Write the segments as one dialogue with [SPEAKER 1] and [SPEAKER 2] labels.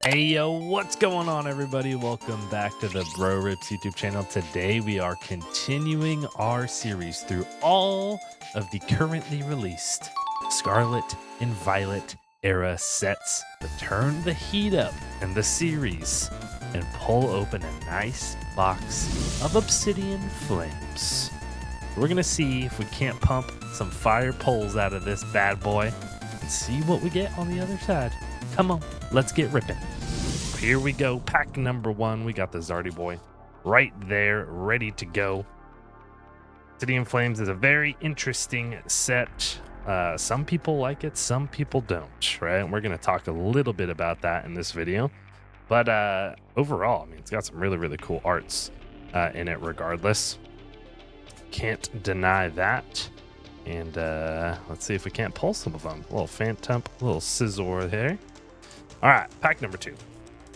[SPEAKER 1] Hey yo, what's going on everybody? Welcome back to the BreauRips YouTube channel. Today we are continuing our series through all of the currently released Scarlet and Violet era sets to turn the heat up in the series and pull open a nice box of Obsidian Flames. We're gonna see if we can't pump some fire poles out of this bad boy and see what we get on the other side. Come on, let's get ripping. Here we go, pack number one. We got the Zardy boy right there, ready to go. Obsidian Flames is a very interesting set. Some people like it, some people don't, right? And we're going to talk a little bit about that in this video. But overall, I mean, it's got some really, really cool arts in it regardless. Can't deny that. And let's see if we can't pull some of them. A little Phantom, a little Scizor there. All right, pack number two.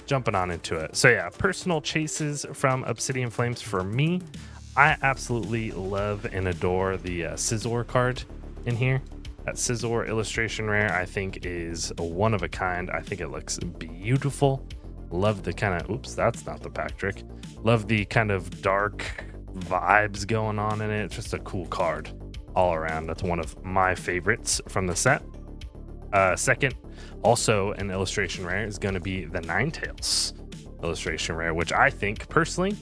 [SPEAKER 1] Jumping on into it. So yeah, personal chases from Obsidian Flames for me. I absolutely love and adore the Scizor card in here. That Scizor illustration rare I think is a one of a kind. I think it looks beautiful. Love the kind of, oops, that's not the pack trick. Love the kind of dark vibes going on in it. It's just a cool card all around. That's one of my favorites from the set. Second, also an illustration rare is going to be the Ninetales illustration rare, which I think personally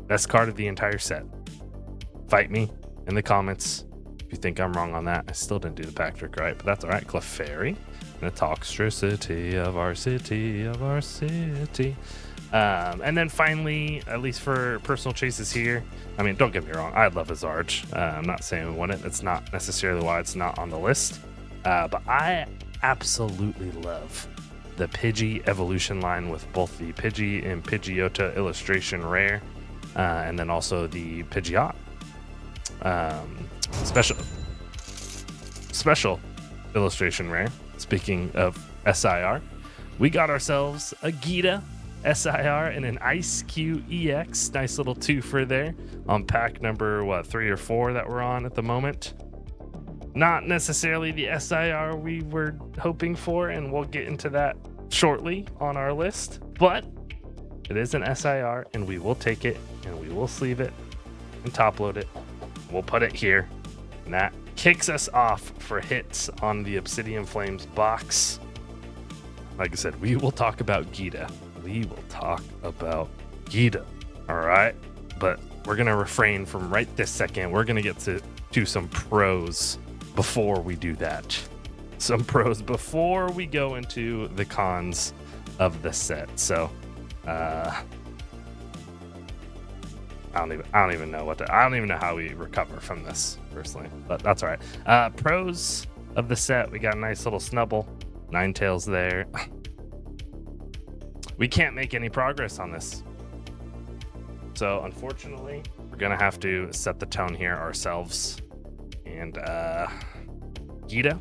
[SPEAKER 1] best card of the entire set. Fight me in the comments if you think I'm wrong on that. I still didn't do the pack trick right, but that's all right. Clefairy and the Toxtricity of our city, of our city. And then finally, at least for personal chases here, I mean, don't get me wrong, I love Azarge. I'm not saying we want it. That's not necessarily why it's not on the list. But I absolutely love the Pidgey evolution line with both the Pidgey and Pidgeotto illustration rare, and then also the Pidgeot special illustration rare. Speaking of SIR, we got ourselves a Gita SIR and an Ice Q EX. Nice little twofer there on pack number 3 or 4 that we're on at the moment. Not necessarily the SIR we were hoping for, and we'll get into that shortly on our list, but it is an SIR and we will take it and we will sleeve it and top load it. We'll put it here, and that kicks us off for hits on the Obsidian Flames box. Like I said, we will talk about Gita. We will talk about Gita. All right, but we're going to refrain from right this second. We're going to get to some pros before we do that. Some pros before we go into the cons of the set. So I don't even know I don't even know how we recover from this personally, but that's all right. Pros of the set, we got a nice little Snubble, Ninetales there. We can't make any progress on this, so unfortunately we're gonna have to set the tone here ourselves. And Gita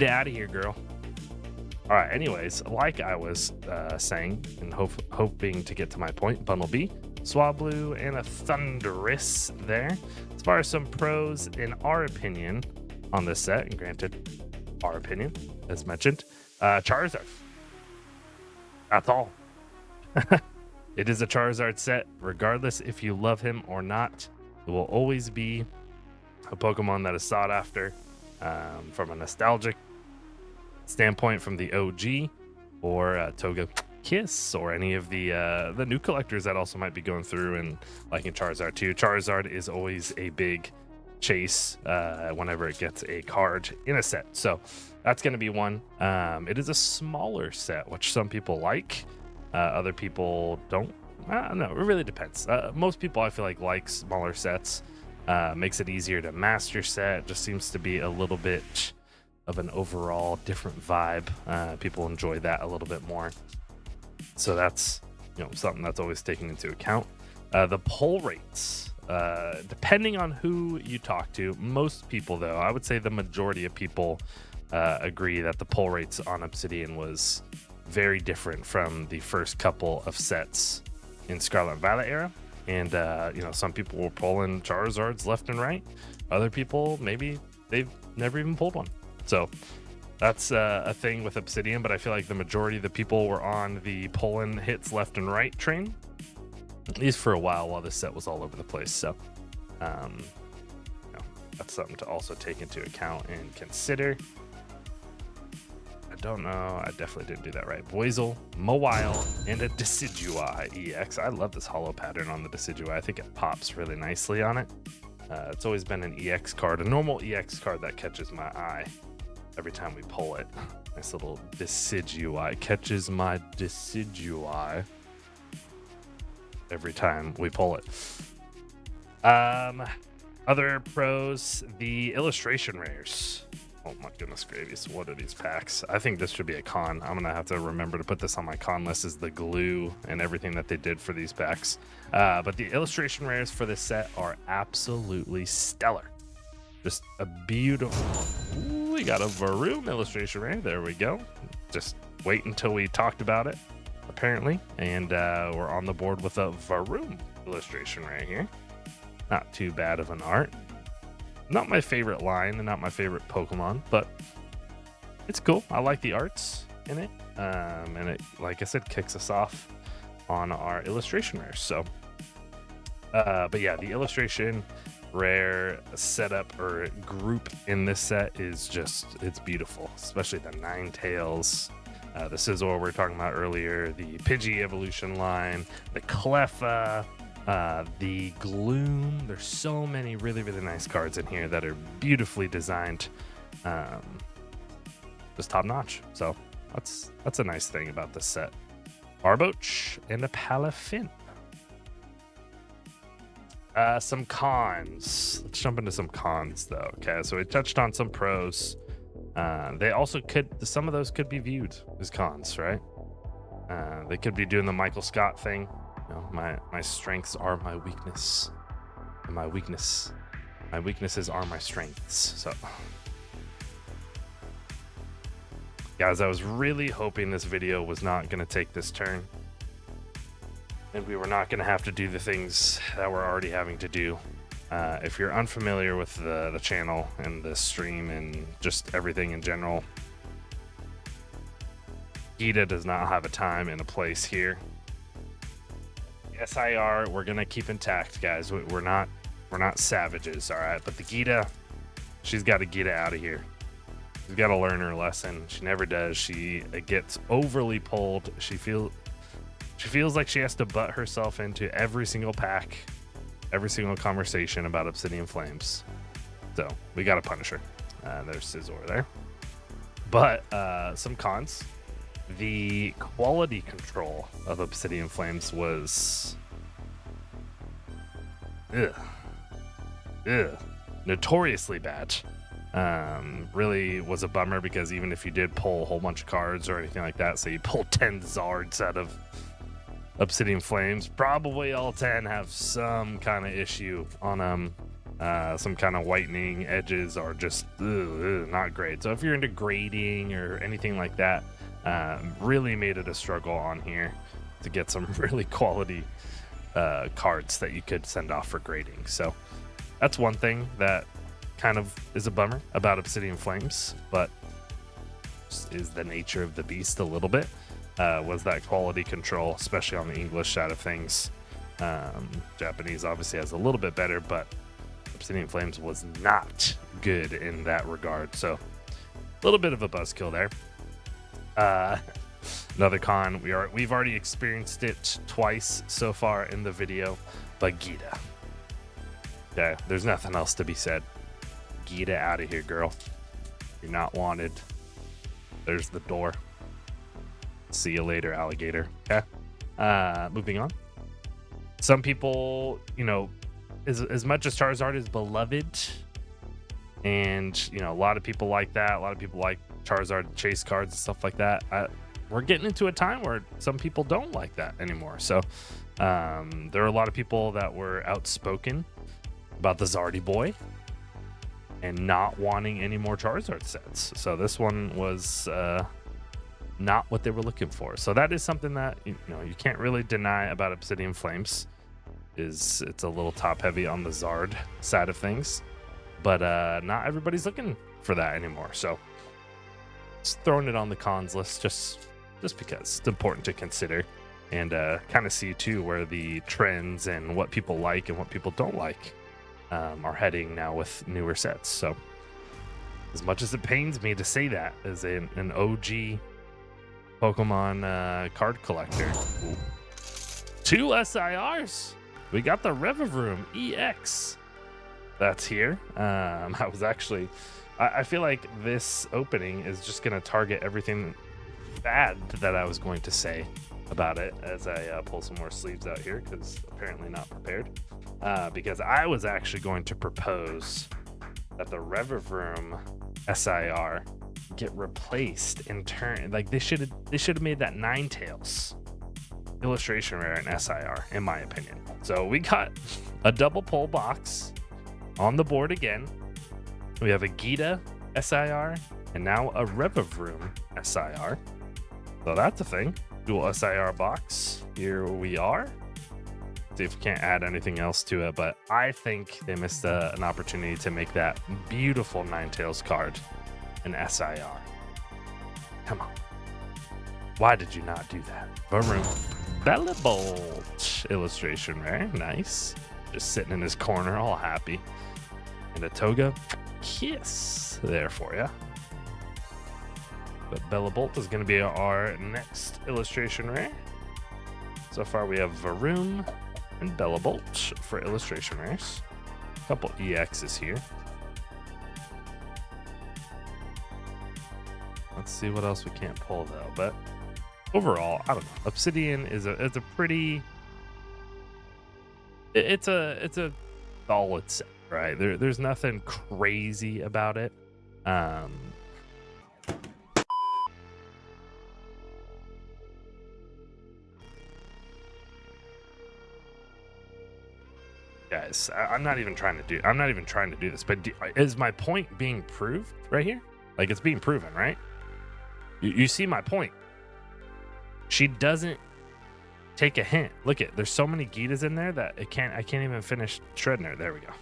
[SPEAKER 1] out of here, girl. All right, anyways, like I was saying and hoping to get to my point, Bundle B, Swablu, and a Thundurus there. As far as some pros in our opinion on this set, and granted our opinion as mentioned, Charizard. That's all. It is a Charizard set regardless if you love him or not. It will always be a Pokemon that is sought after from a nostalgic standpoint from the OG or Toga Kiss or any of the new collectors that also might be going through and liking Charizard too. Charizard is always a big chase whenever it gets a card in a set. So that's going to be one. It is a smaller set, which some people like. Other people don't. I don't know. It really depends. Most people I feel like smaller sets. Makes it easier to master set. Just seems to be a little bit of an overall different vibe. People enjoy that a little bit more. So that's something that's always taken into account. The pull rates, depending on who you talk to, most people though, I would say the majority of people agree that the pull rates on Obsidian was very different from the first couple of sets in Scarlet and Violet era. And, some people were pulling Charizards left and right. Other people, maybe they've never even pulled one. So That's a thing with Obsidian, but I feel like the majority of the people were on the pulling hits left and right train, at least for a while this set was all over the place. So you know, that's something to also take into account and consider. I don't know. I definitely didn't do that right. Voizel, Mawile, and a Decidueye EX. I love this hollow pattern on the Decidueye. I think it pops really nicely on it. It's always been an EX card, a normal EX card that catches my eye every time we pull it. Nice little Decidueye. Catches my Decidueye every time we pull it. Other pros, the illustration rares. Oh my goodness gracious, what are these packs? I think this should be a con. I'm gonna have to remember to put this on my con list, is the glue and everything that they did for these packs. But the illustration rares for this set are absolutely stellar. Just a beautiful... Ooh, we got a Varoom illustration rare. There we go. Just wait until we talked about it, apparently. And we're on the board with a Varoom illustration right here. Not too bad of an art. Not my favorite line and not my favorite Pokemon, but it's cool. I like the arts in it. And it, like I said, kicks us off on our illustration rares. So, but yeah, the illustration rare setup or group in this set is just, it's beautiful, especially the Ninetales, the Scizor we were talking about earlier, the Pidgey evolution line, the Cleffa, the Gloom. There's so many really, really nice cards in here that are beautifully designed, just top notch. So that's a nice thing about this set. Barboach and a Palafin. Some cons. Let's jump into some cons though. Okay, so we touched on some pros. They also could, some of those could be viewed as cons, right? They could be doing the Michael Scott thing. You know, my strengths are my weakness, and my weaknesses are my strengths. So, guys, I was really hoping this video was not going to take this turn, and we were not going to have to do the things that we're already having to do. If you're unfamiliar with the channel and the stream and just everything in general, Gita does not have a time and a place here. SIR, we're gonna keep intact, guys. We're not savages, all right? But the Gita, she's got to get out of here. She's got to learn her lesson. She never does. She gets overly pulled. She feels like she has to butt herself into every single pack, every single conversation about Obsidian Flames. So we got to punish her. There's Scizor there. But some cons. The quality control of Obsidian Flames was notoriously bad. Really was a bummer, because even if you did pull a whole bunch of cards or anything like that, so you pulled 10 Zards out of Obsidian Flames, probably all 10 have some kind of issue on them. Some kind of whitening edges are just not great. So if you're into grading or anything like that, really made it a struggle on here to get some really quality cards that you could send off for grading. So that's one thing that kind of is a bummer about Obsidian Flames, but is the nature of the beast a little bit, was that quality control, especially on the English side of things. Japanese obviously has a little bit better, but Obsidian Flames was not good in that regard. So a little bit of a buzzkill there. Another con, we've already experienced it twice so far in the video, but Gita. Okay, there's nothing else to be said. Gita out of here, girl. You're not wanted. There's the door. See you later, alligator. Okay. Moving on. Some people, you know, as much as Charizard is beloved, and you know, a lot of people like that. A lot of people like Charizard chase cards and stuff like that. We're getting into a time where some people don't like that anymore. So there are a lot of people that were outspoken about the Zardy boy and not wanting any more Charizard sets. So this one was not what they were looking for. So that is something that you can't really deny about Obsidian Flames. It's a little top heavy on the Zard side of things, but not everybody's looking for that anymore. So just throwing it on the cons list just because it's important to consider and kind of see too where the trends and what people like and what people don't like are heading now with newer sets. So as much as it pains me to say that as an OG Pokemon card collector. Ooh. 2 SIRs. We got the Revavroom EX. That's here. I was actually, I feel like this opening is just going to target everything bad that I was going to say about it as I pull some more sleeves out here, because apparently not prepared. Because I was actually going to propose that the Revavroom SIR get replaced in turn. Like they should have made that Ninetales illustration rare in SIR, in my opinion. So we got a double pull box on the board again. We have a Gita SIR and now a Revavroom SIR. So that's a thing. Dual SIR box. Here we are. See if we can't add anything else to it, but I think they missed an opportunity to make that beautiful Ninetales card an SIR. Come on. Why did you not do that? Bellabolt illustration rare. Nice. Just sitting in his corner all happy. And a Toga kiss there for you. But Bellabolt is going to be our next illustration rare. So far we have Varoom and Bellabolt for illustration rares. A couple EXs here. Let's see what else we can't pull though. But overall, I don't know. Obsidian is a pretty. It's a solid set, right? There's nothing crazy about it. Guys, I'm not even trying to do this, but is my point being proved right here? Like it's being proven, right? You see my point. She doesn't take a hint. Look at, there's so many Gitas in there that I can't even finish shredding her. There we go.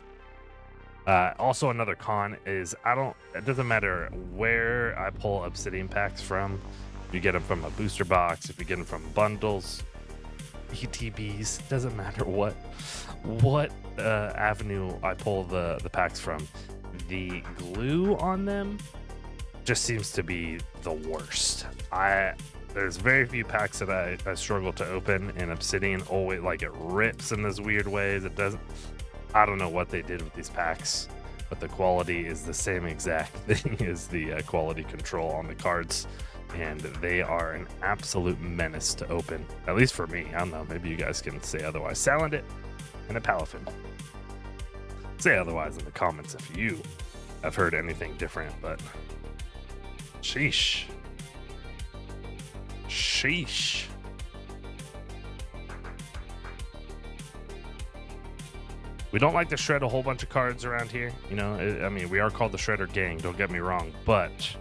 [SPEAKER 1] Also another con is it doesn't matter where I pull Obsidian packs from. If you get them from a booster box, if you get them from bundles, ETBs, doesn't matter what avenue I pull the packs from. The glue on them just seems to be the worst. There's very few packs that I struggle to open, and Obsidian always, like, it rips in those weird ways. It doesn't. I don't know what they did with these packs, but the quality is the same exact thing as the quality control on the cards, and they are an absolute menace to open. At least for me. I don't know. Maybe you guys can say otherwise. Salandit and a Palafin. Say otherwise in the comments if you have heard anything different, but sheesh. Sheesh. We don't like to shred a whole bunch of cards around here. You know, I mean, we are called the Shredder Gang, don't get me wrong, but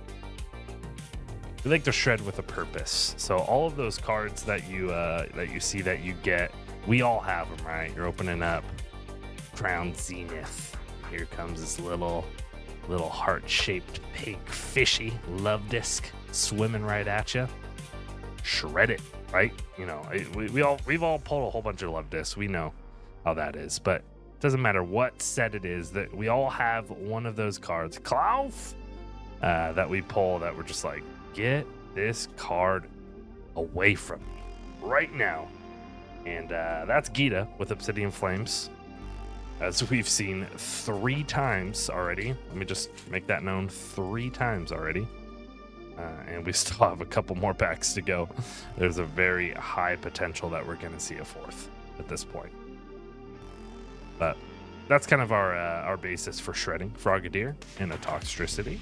[SPEAKER 1] we like to shred with a purpose. So all of those cards that you see that you get, we all have them, right? You're opening up Crown Zenith. Here comes this little heart-shaped pink fishy love disc swimming right at you. Shred it, right? You know, we've all pulled a whole bunch of love discs. We know how that is, but it doesn't matter what set it is. That we all have one of those cards, Klaus, that we pull that we're just like, get this card away from me right now. And that's Gita with Obsidian Flames, as we've seen 3 times already. Let me just make that known, 3 times already. And we still have a couple more packs to go. There's a very high potential that we're going to see a 4th at this point. But that's kind of our basis for shredding Frogadier and a Toxtricity.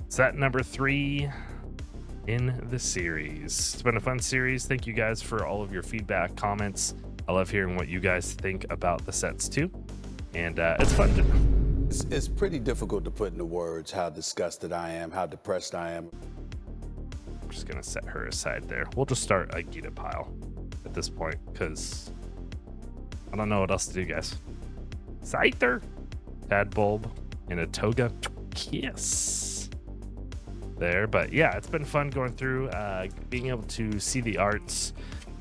[SPEAKER 1] Set number 3 in the series. It's been a fun series. Thank you guys for all of your feedback, comments. I love hearing what you guys think about the sets too. And it's fun to...
[SPEAKER 2] It's pretty difficult to put into words how disgusted I am, how depressed I am.
[SPEAKER 1] I'm just going to set her aside there. We'll just start a Gita pile at this point, because I don't know what else to do, guys. Scyther, Tadbulb, and a Toga Kiss there. But yeah, it's been fun going through, being able to see the arts,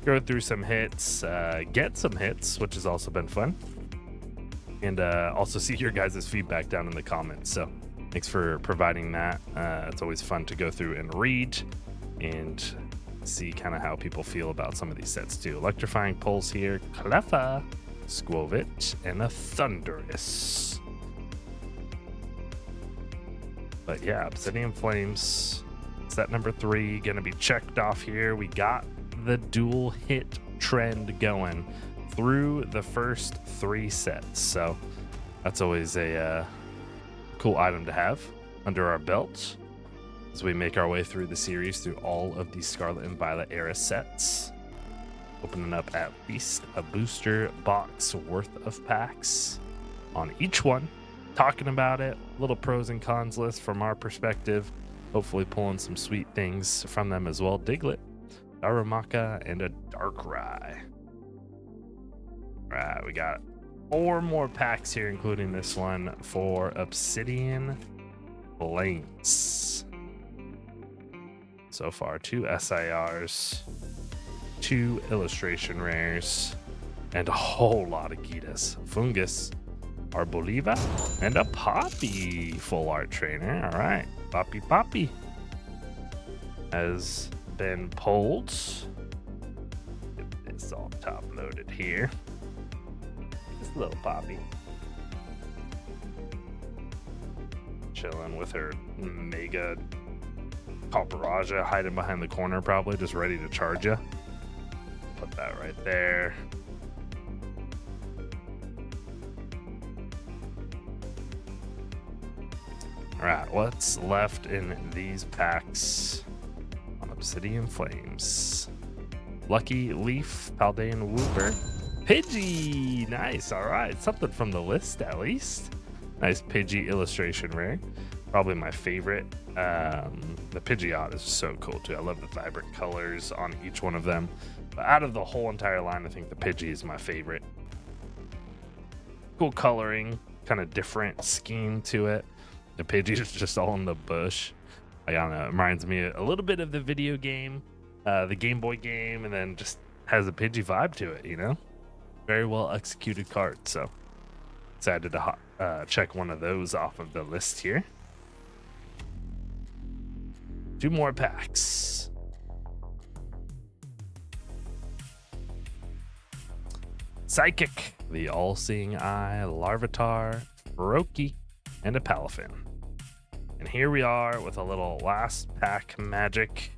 [SPEAKER 1] go through some hits, get some hits, which has also been fun, and also see your guys' feedback down in the comments. So thanks for providing that. It's always fun to go through and read and see kind of how people feel about some of these sets too. Electrifying Pulse here, Cleffa, Squovit, and a Thunderous. But yeah, Obsidian Flames, set number 3, gonna be checked off here. We got the dual hit trend going through the first 3 sets. So that's always a cool item to have under our belt as we make our way through the series through all of the Scarlet and Violet era sets. Opening up at least a booster box worth of packs on each one. Talking about it, little pros and cons list from our perspective. Hopefully pulling some sweet things from them as well. Diglett, Darumaka, and a Darkrai. All right, we got 4 more packs here, including this one for Obsidian Flames. So far, 2 SIRs, 2 illustration rares, and a whole lot of Gitas. Fungus, Arboliva, and a Poppy full art trainer. All right, Poppy has been pulled. Get this all top loaded here. This little Poppy chilling with her mega Palperaja hiding behind the corner, probably just ready to charge you. Put that right there. All right, what's left in these packs on Obsidian Flames? Lucky Leaf, Paldean Wooper, Pidgey. Nice. All right, something from the list at least. Nice Pidgey illustration rare. Probably my favorite. The Pidgeot is so cool too. I love the vibrant colors on each one of them. But out of the whole entire line, I think the Pidgey is my favorite. Cool coloring, kind of different scheme to it. The Pidgey is just all in the bush. I don't know, it reminds me a little bit of the video game, the Game Boy game, and then just has a Pidgey vibe to it, you know? Very well executed card, so excited to check one of those off of the list here. 2 more packs. Psychic, the All-Seeing Eye, Larvitar, Roki, and a Palafin. And here we are with a little last pack magic.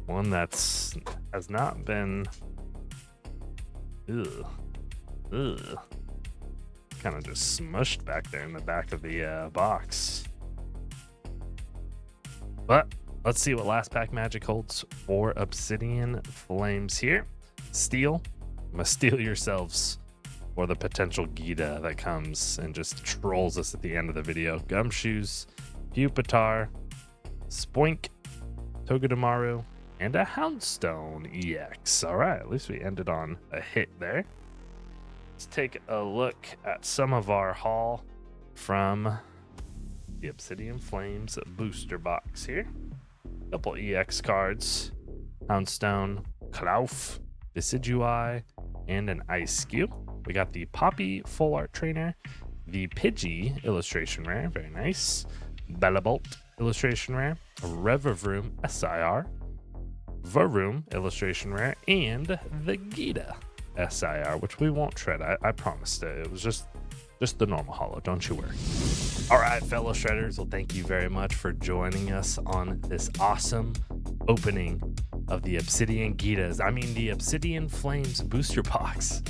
[SPEAKER 1] One that's has not been kind of just smushed back there in the back of the box. But let's see what last pack magic holds for Obsidian Flames here. Steal, must steal yourselves for the potential Gita that comes and just trolls us at the end of the video. Gumshoes, Pupitar, Spoink, Togedemaru, and a Houndstone EX. All right, at least we ended on a hit there. Let's take a look at some of our haul from the Obsidian Flames booster box here. Couple EX cards, Houndstone, Klauf, Decidueye, and an Ice Cube. We got the Poppy full art trainer, the Pidgey illustration rare, very nice, Bellabolt illustration rare, Revavroom SIR, Varoom illustration rare, and the Gita SIR, which we won't tread. I promised it. It was just the normal holo, don't you worry. All right, fellow shredders, well, thank you very much for joining us on this awesome opening of the Obsidian Gitas. I mean, the Obsidian Flames booster box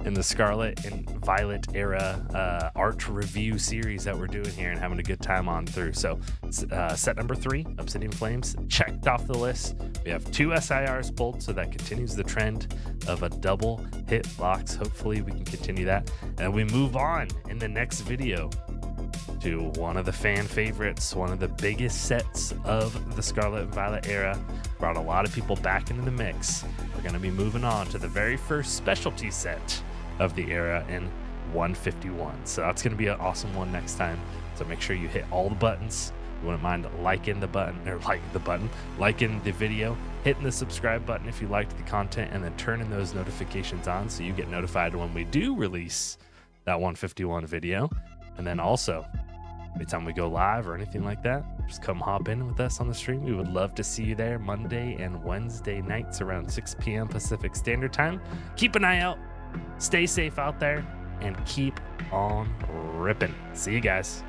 [SPEAKER 1] in the Scarlet and Violet era art review series that we're doing here and having a good time on through. So set number 3, Obsidian Flames, checked off the list. We have 2 SIRs pulled, so that continues the trend of a double hit box. Hopefully we can continue that. And we move on in the next video to one of the fan favorites, one of the biggest sets of the Scarlet and Violet era. Brought a lot of people back into the mix. We're going to be moving on to the very first specialty set of the era in 151. So that's going to be an awesome one next time. So make sure you hit all the buttons. You wouldn't mind liking the video, hitting the subscribe button if you liked the content, and then turning those notifications on so you get notified when we do release that 151 video. And then also, anytime we go live or anything like that, just come hop in with us on the stream. We would love to see you there Monday and Wednesday nights around 6 p.m. Pacific Standard Time. Keep an eye out, stay safe out there, and keep on ripping. See you guys.